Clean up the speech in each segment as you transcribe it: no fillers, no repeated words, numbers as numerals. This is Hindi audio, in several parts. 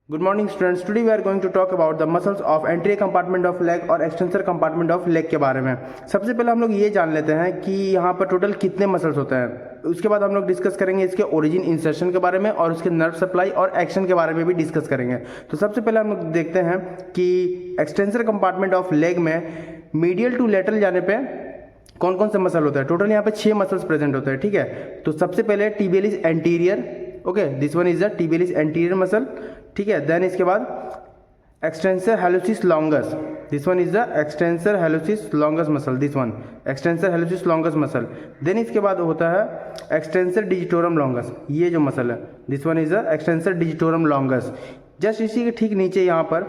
Good morning students. Today we are going to talk about the muscles of anterior compartment of leg और extensor compartment of leg के बारे में। सबसे पहले हम लोग ये जान लेते हैं कि यहाँ पर टोटल कितने मसल्स होते हैं। उसके बाद हम लोग डिस्कस करेंगे इसके ओरिजिन इंसर्शन के बारे में और उसके नर्व सप्लाई और एक्शन के बारे में भी डिस्कस करेंगे। तो सबसे पहले हम लोग देखते हैं कि एक्सटेंसर कंपार्टमेंट ऑफ लेग में मीडियल टू लेटरल जाने पे कौन कौन से मसल होता है। टोटल यहाँ पे 6 मसल्स प्रेजेंट होते हैं, ठीक है। तो सबसे पहले tibialis anterior, okay, this one is the tibialis anterior muscle, ठीक है। देन इसके बाद extensor hallucis longus, this one is the extensor hallucis longus muscle, this one extensor hallucis longus muscle. Then इसके बाद होता है एक्सटेंसर डिजिटोरम लॉन्गस, ये जो मसल है this one is the extensor digitorum longus. Just इसी के ठीक नीचे यहाँ पर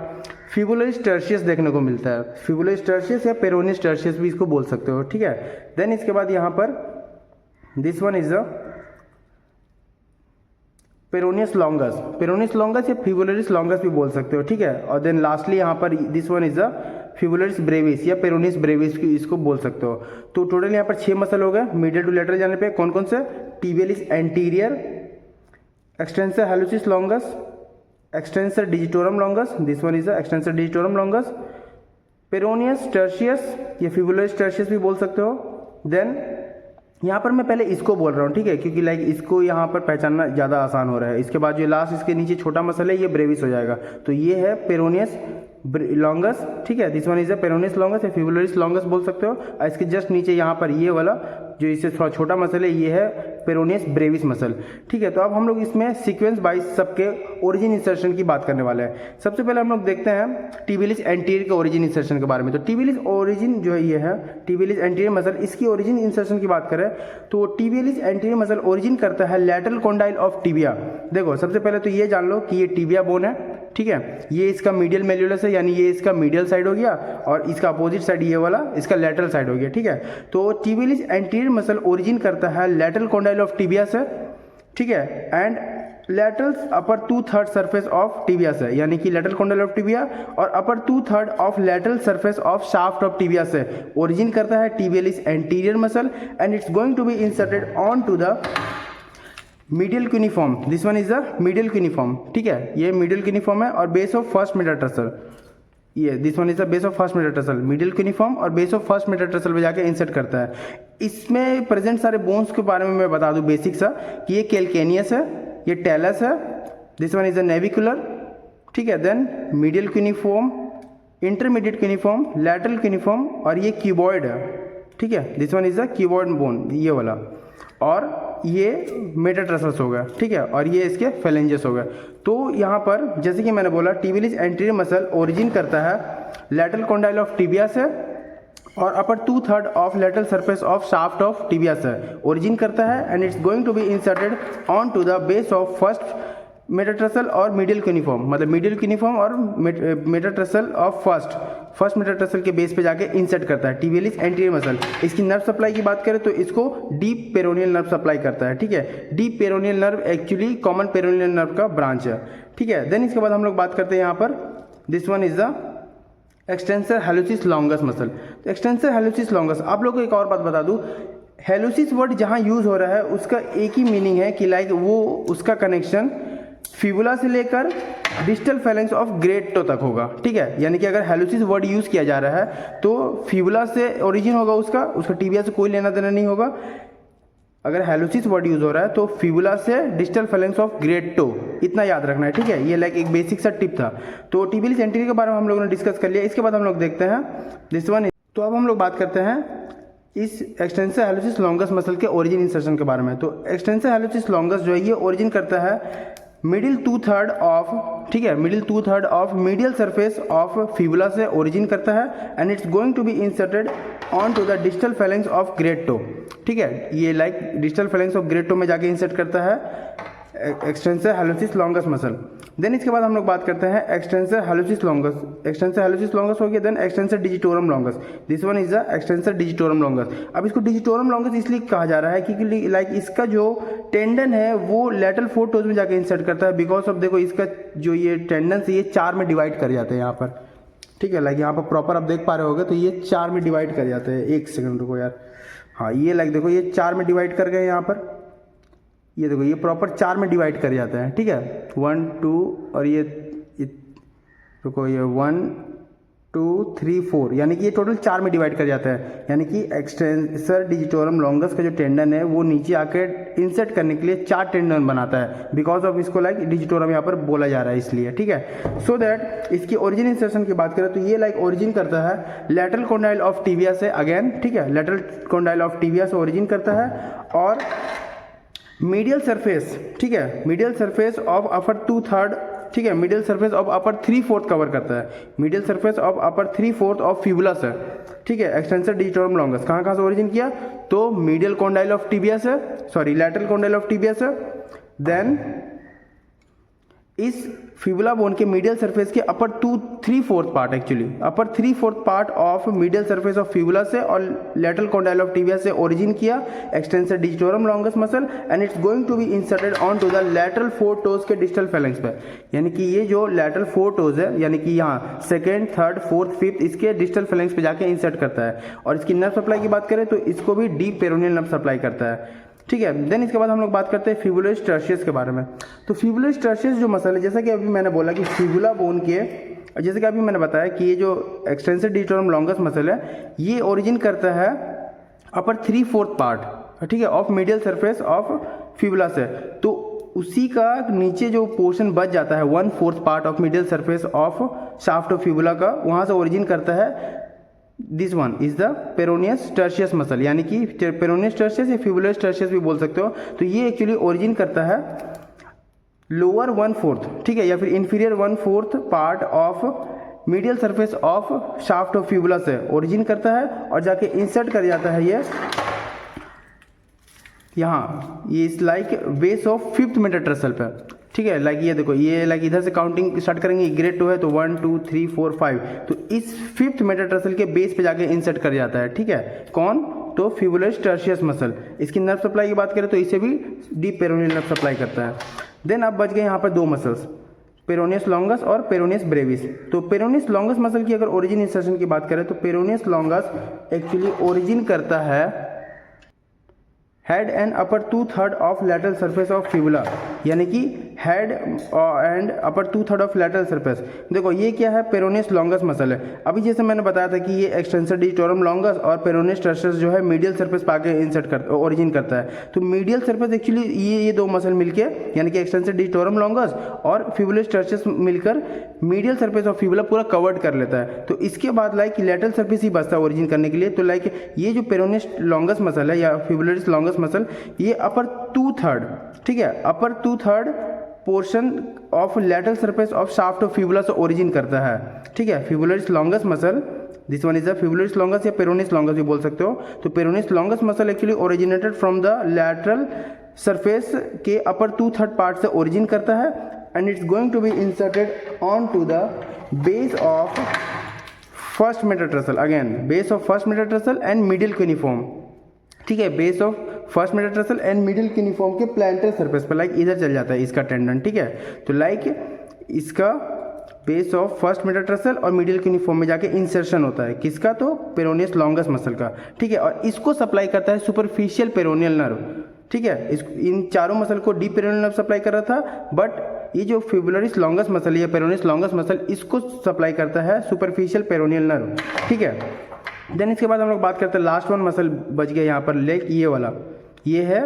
फिबुलरिस टर्शियस देखने को मिलता है, फिबुलरिस टर्शियस या पेरोनियस टर्शियस भी इसको बोल सकते हो, ठीक है। देन इसके बाद यहाँ पर this one is the peroneus longus, peroneus longus या फिबुलरिस लॉन्गस भी बोल सकते हो, ठीक है। और देन लास्टली यहाँ पर this one is the fibularis brevis या पेरोनियस ब्रेविस इसको बोल सकते हो। तो टोटल यहाँ पर 6 मसल हो गए मीडियल टू लेटरल जाने पे। कौन कौन से? Tibialis anterior, extensor hallucis longus, extensor digitorum longus, this one is the extensor digitorum longus, peroneus tertius या फिबुलरिस टर्शियस भी बोल सकते हो। देन यहाँ पर मैं पहले इसको बोल रहा हूँ, ठीक है, क्योंकि लाइक इसको यहाँ पर पहचानना ज़्यादा आसान हो रहा है। इसके बाद जो लास्ट इसके नीचे छोटा मसल है ये ब्रेविस हो जाएगा। तो ये है पेरोनियस लॉन्गस, ठीक है, this one is the peroneus longus या फिबुलरिस लॉन्गस बोल सकते हो। और इसके जस्ट नीचे यहाँ पर ये वाला जो इससे थोड़ा छोटा मसल है ये है पेरोनियस ब्रेविस मसल, ठीक है। तो अब हम लोग इसमें सीक्वेंस वाइज सबके ओरिजिन इंसर्शन की बात करने वाले हैं। सबसे पहले हम लोग देखते हैं टिबियलिस एंटीरियर के ओरिजिन इंसर्शन के बारे में। तो टिबियलिस ओरिजिन जो है ये है टिबियलिस एंटीरियर मसल, इसकी ओरिजिन इंसर्शन की बात करें तो टिबियलिस एंटीरियर मसल ओरिजिन करता है लैटरल कॉन्डाइल ऑफ टिबिया। देखो सबसे पहले तो ये जान लो कि ये टिबिया बोन है, ठीक है, ये इसका मीडियल मेल्यूलस है, यानी ये इसका मीडियल साइड हो गया और इसका अपोजिट साइड ये वाला इसका लैटरल साइड हो गया, ठीक है। तो टिबियलिस एंटीरियर मसल ओरिजिन करता है लैटरल कॉन्डाइल ऑफ टिबिया से, ठीक है, and lateral upper 2/3 surface of tibia से, यानी कि लैटरल कॉन्डाइल ऑफ टिबिया और upper 2/3 of lateral surface of shaft of tibia से ओरिजिन करता है tibialis anterior muscle and it's going to be inserted on to the medial cuneiform, this one is the medial cuneiform, ठीक है, ये मीडियल क्यूनिफॉर्म है और बेस ऑफ फर्स्ट मेटाटार्सल, ये this one is the base of first metatarsal, medial cuneiform और बेस ऑफ फर्स्ट मेटाटार्सल पे जाके इंसर्ट करता है। इसमें प्रेजेंट सारे बोन्स के बारे में मैं बता दूं बेसिक सा कि ये कैल्केनियस है, ये टेलस है, this one is the navicular, ठीक है। Then medial cuneiform, intermediate cuneiform, lateral cuneiform और ये क्यूबॉइड है, ठीक है, this one is the cuboid bone, ये वाला, और ये मेटाटार्सल्स हो गया, ठीक है, और ये इसके फेलेंजेस हो गए। तो यहाँ पर जैसे कि मैंने बोला टिबियलिस एंटीरियर मसल ओरिजिन करता है लैटरल कॉन्डाइल ऑफ टिबिया से और upper 2/3 of lateral surface of shaft of tibia से ओरिजिन करता है and it's going to be inserted on to the base of first metatarsal और मीडियल क्यूनिफॉर्म, मतलब मीडियल क्यूनिफॉर्म और मेटाटार्सल ऑफ फर्स्ट मेटाटार्सल के बेस पे जाके इंसर्ट करता है टिबियलिस एंटीरियर मसल। इसकी नर्व सप्लाई की बात करें तो इसको डीप पेरोनियल नर्व सप्लाई करता है, ठीक है। Deep peroneal nerve actually common peroneal nerve का ब्रांच है, ठीक है। देन इसके बाद हम लोग बात करते हैं यहाँ पर this one is the extensor hallucis longus muscle. Extensor hallucis longus, आप लोगों को एक और बात बता दूं, हैलोसिस वर्ड जहाँ यूज हो रहा है उसका एक ही मीनिंग है कि लाइक वो उसका कनेक्शन फिबुला से लेकर distal phalanx of great to तक होगा, ठीक है। यानी कि अगर हैलोसिस वर्ड यूज किया जा रहा है तो फिबुला से ओरिजिन होगा उसका टिबिया से कोई लेना देना नहीं होगा। अगर हैलोसिस वर्ड यूज हो रहा है तो फिबुला से distal phalanx of great to, इतना याद रखना है, ठीक है। ये लाइक एक बेसिक सा टिप था। तो टिबियलिस एंटीरियर के बारे में हम लोगों ने डिस्कस कर लिया। इसके बाद हम लोग देखते हैं दिस वन। तो अब हम लोग बात करते हैं इस एक्सटेंसर हैलोसिस लॉन्गस मसल के ओरिजिन इंसर्शन के बारे में। तो एक्सटेंसर हैलोसिस लॉन्गस जो है ये ओरिजिन करता है मिडिल 2/3 ऑफ, ठीक है, middle 2/3 of medial surface of fibula से ओरिजिन करता है and it's going to be inserted on to the distal phalanx of great toe, ठीक है। ये like distal phalanx of great toe में जाके इंसर्ट करता है extensor hallucis longus muscle. Then इसके बाद हम लोग बात करते हैं extensor hallucis longus. Extensor hallucis longus हो गया। Then extensor digitorum longus, this one is the extensor digitorum longus. अब इसको डिजिटोरम लॉन्गस इसलिए कहा जा रहा है क्योंकि लाइक इसका जो टेंडन है वो लैटरल 4 टोज में जाके इंसर्ट करता है। बिकॉज ऑफ देखो इसका जो ये टेंडन है ये 4 में डिवाइड कर जाते हैं यहाँ पर, ठीक है। लाइक यहाँ पर प्रॉपर आप देख पा रहे होगे तो ये 4 में डिवाइड कर जाते हैं। एक सेकंड रुको यार, हाँ ये लाइक देखो ये 4 में डिवाइड कर गए यहाँ पर, ये देखो ये प्रॉपर 4 में डिवाइड कर जाता है, ठीक है, 1 2 और ये रुको, ये 1 2 3 4 यानी कि ये टोटल 4 में डिवाइड कर जाता है। यानी कि एक्सटेंसर डिजिटोरम लॉन्गस का जो टेंडन है वो नीचे आकर इंसर्ट करने के लिए 4 टेंडन बनाता है, बिकॉज ऑफ इसको लाइक डिजिटोरम यहाँ पर बोला जा रहा है इसलिए, ठीक है। सो दैट इसकी ओरिजिन इंसर्शन की बात करें तो ये लाइक ओरिजिन करता है लैटरल कॉन्डाइल ऑफ टिबिया से, अगेन, ठीक है, लैटरल कॉन्डाइल ऑफ टिबिया से ओरिजिन करता है, और मीडियल सरफेस, ठीक है, मीडियल सरफेस ऑफ अपर 2/3, ठीक है, middle surface of upper 3/4 cover करता है, middle surface of upper 3/4 of fibula से, ठीक है। एक्सटेंसर डिजिटोरम लॉन्गस कहाँ से ओरिजिन किया, तो मीडियल कॉन्डाइल ऑफ टिबिया से, sorry lateral condyle of tibia से, देन इस फिबुला बोन के मीडियल सरफेस के upper 3/4 part, actually upper 3/4 part of medial surface of fibula से और लैटरल कॉन्डाइल ऑफ टिबिया से ओरिजिन किया extensor digitorum longus muscle, and it's going to be inserted on to the lateral 4 toes के डिस्टल फेलेंक्स पे। यानी कि ये जो लैटरल 4 टोज है, यानी कि यहाँ 2nd, 3rd, 4th, 5th इसके डिस्टल फेलेंक्स पे जाके इंसर्ट करता है। और इसकी नर्व सप्लाई की बात करें तो इसको भी डीप पेरोनियल नर्व सप्लाई करता है, ठीक है। देन इसके बाद हम लोग बात करते हैं फिबुलरिस टर्शियस के बारे में। तो फिबुलरिस टर्शियस जो मसल है, जैसा कि अभी मैंने बोला कि फिबुला बोन के, जैसे कि अभी मैंने बताया कि ये जो एक्सटेंसर डिजिटोरम लॉन्गस मसल है ये ओरिजिन करता है अपर 3/4 पार्ट, ठीक है, of medial surface of fibula से। तो उसी का नीचे जो पोर्शन बच जाता है 1/4 part of medial surface of shaft of fibula का, वहाँ से ओरिजिन करता है this one is the peroneus tertius muscle, यानी कि पेरोनियस टर्शियस या फिबुलरिस टर्शियस भी बोल सकते हो। तो ये एक्चुअली ओरिजिन करता है लोअर 1/4, ठीक है, या फिर inferior 1/4 part of medial surface of shaft of fibula से ओरिजिन करता है और जाके इंसर्ट कर जाता है ये यहाँ, ये इस like base of 5th metatarsal पे, ठीक है। लाइक ये देखो, ये लाइक इधर से काउंटिंग स्टार्ट करेंगे, ग्रेड 2 है तो 1 2 3 4 5, तो इस 5th मेटाटार्सल के बेस पे जाके इंसर्ट कर जाता है, ठीक है। कौन, तो फिबुलरिस टर्शियस मसल। इसकी नर्व सप्लाई की बात करें तो इसे भी डीप पेरोनियल नर्व सप्लाई करता है। देन अब बच गए यहाँ पर 2 मसल्स, पेरोनियस लॉन्गस और पेरोनियस ब्रेविस। तो पेरोनियस लॉन्गस मसल की अगर ओरिजिन इंसर्शन की बात करें तो पेरोनियस लॉन्गस एक्चुअली ओरिजिन करता है head and upper 2/3 of lateral surface of fibula, यानी कि head and upper 2/3 of lateral surface. देखो ये क्या है, पेरोनियस लॉन्गस मसल है। अभी जैसे मैंने बताया था कि ये एक्सटेंसर डिजिटोरम लॉन्गस और पेरोनियस टर्शियस जो है मीडियल सरफेस पाके इंसर्ट करता ओरिजिन करता है। तो मीडियल सरफेस एक्चुअली ये 2 मसल मिलके, यानी कि एक्सटेंसर डिजिटोरम लॉन्गस और फिबुलरिस टर्शियस मिलकर मीडियल सरफेस ऑफ फिबुला पूरा कवर्ड कर लेता है। तो इसके बाद लाइक लैटरल सरफेस ही बचता है ओरिजिन करने के लिए। तो लाइक ये जो पेरोनियस लॉन्गस मसल है या फिबुलरिस लॉन्गस मसल, ये अपर 2/3, ठीक है, upper 2/3 portion of lateral surface of shaft of fibula से ओरिजिन करता है, ठीक है। Fibularis longus muscle, this one is a fibularis longus या पेरोनियस लॉन्गस भी बोल सकते हो। तो peroneus longus muscle actually originated from the lateral surface के अपर 2/3 पार्ट से ओरिजिन करता है, and it's going to be inserted on to the base of first metatarsal, again base of first metatarsal and middle cuneiform, ठीक है, base of first metatarsal and middle cuneiform के प्लांटर सरफेस पर लाइक इधर चल जाता है इसका टेंडन, ठीक है। तो लाइक इसका बेस ऑफ फर्स्ट मेटाटार्सल और मिडिल क्यूनिफॉर्म में जाके इंसर्शन होता है, किसका, तो पेरोनियस लॉन्गस मसल का, ठीक है। और इसको सप्लाई करता है सुपरफिशियल पेरोनियल नर्व, ठीक है। इन चारों मसल को डीप पेरोनियल नर्व सप्लाई कर रहा था, बट ये जो फिबुलरिस लॉन्गस मसल या पेरोनियस लॉन्गस मसल इसको सप्लाई करता है सुपरफिशियल पेरोनियल नर्व, ठीक है। देन इसके बाद हम लोग बात करते हैं लास्ट वन मसल बच गया यहाँ पर, लेग, ये वाला, ये है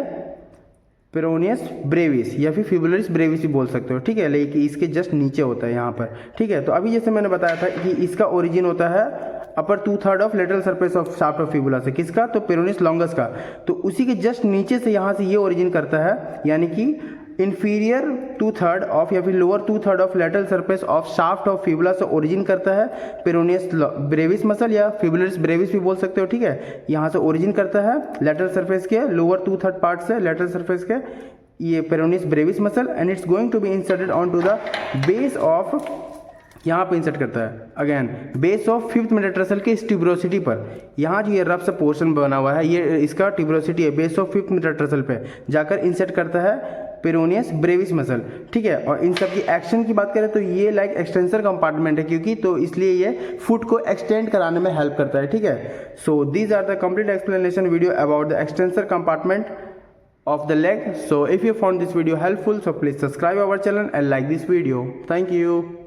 पेरोनियस ब्रेविस या फिर फिबुलरिस ब्रेविस भी बोल सकते हो, ठीक है। लेकिन इसके जस्ट नीचे होता है यहाँ पर, ठीक है। तो अभी जैसे मैंने बताया था कि इसका ओरिजिन होता है upper 2/3 of lateral surface of shaft of fibula से, किसका, तो पेरोनियस लॉन्गस का। तो उसी के जस्ट नीचे से यहाँ से ये ओरिजिन करता है, यानी कि इंफीरियर 2/3 ऑफ या फिर lower 2/3 of lateral surface of shaft of fibula से ओरिजिन करता है पेरोनियस ब्रेविस मसल या फिबुलरिस ब्रेविस भी बोल सकते हो, ठीक है। यहाँ से ओरिजिन करता है लेटरल सरफेस के लोअर 2/3 पार्ट से, लेटरल सरफेस के ये peroneus brevis muscle, and it's going to be inserted on to the base of, यहाँ पे इंसर्ट करता है again base of 5th metatarsal के ट्यूबरोसिटी पर। यहाँ जो ये रफ सा पोर्शन बना हुआ है ये इसका ट्यूबरोसिटी है, बेस ऑफ 5th मेटाटार्सल पे जाकर इंसर्ट करता है पेरोनियस ब्रेविस मसल, ठीक है। और इन सब की एक्शन की बात करें तो ये लाइक एक्सटेंसर कंपार्टमेंट है क्योंकि, तो इसलिए ये फुट को एक्सटेंड कराने में हेल्प करता है, ठीक है। So these are the complete explanation video about the extensor compartment of the leg. So if you found this video helpful, so please subscribe our channel and like this video. Thank you.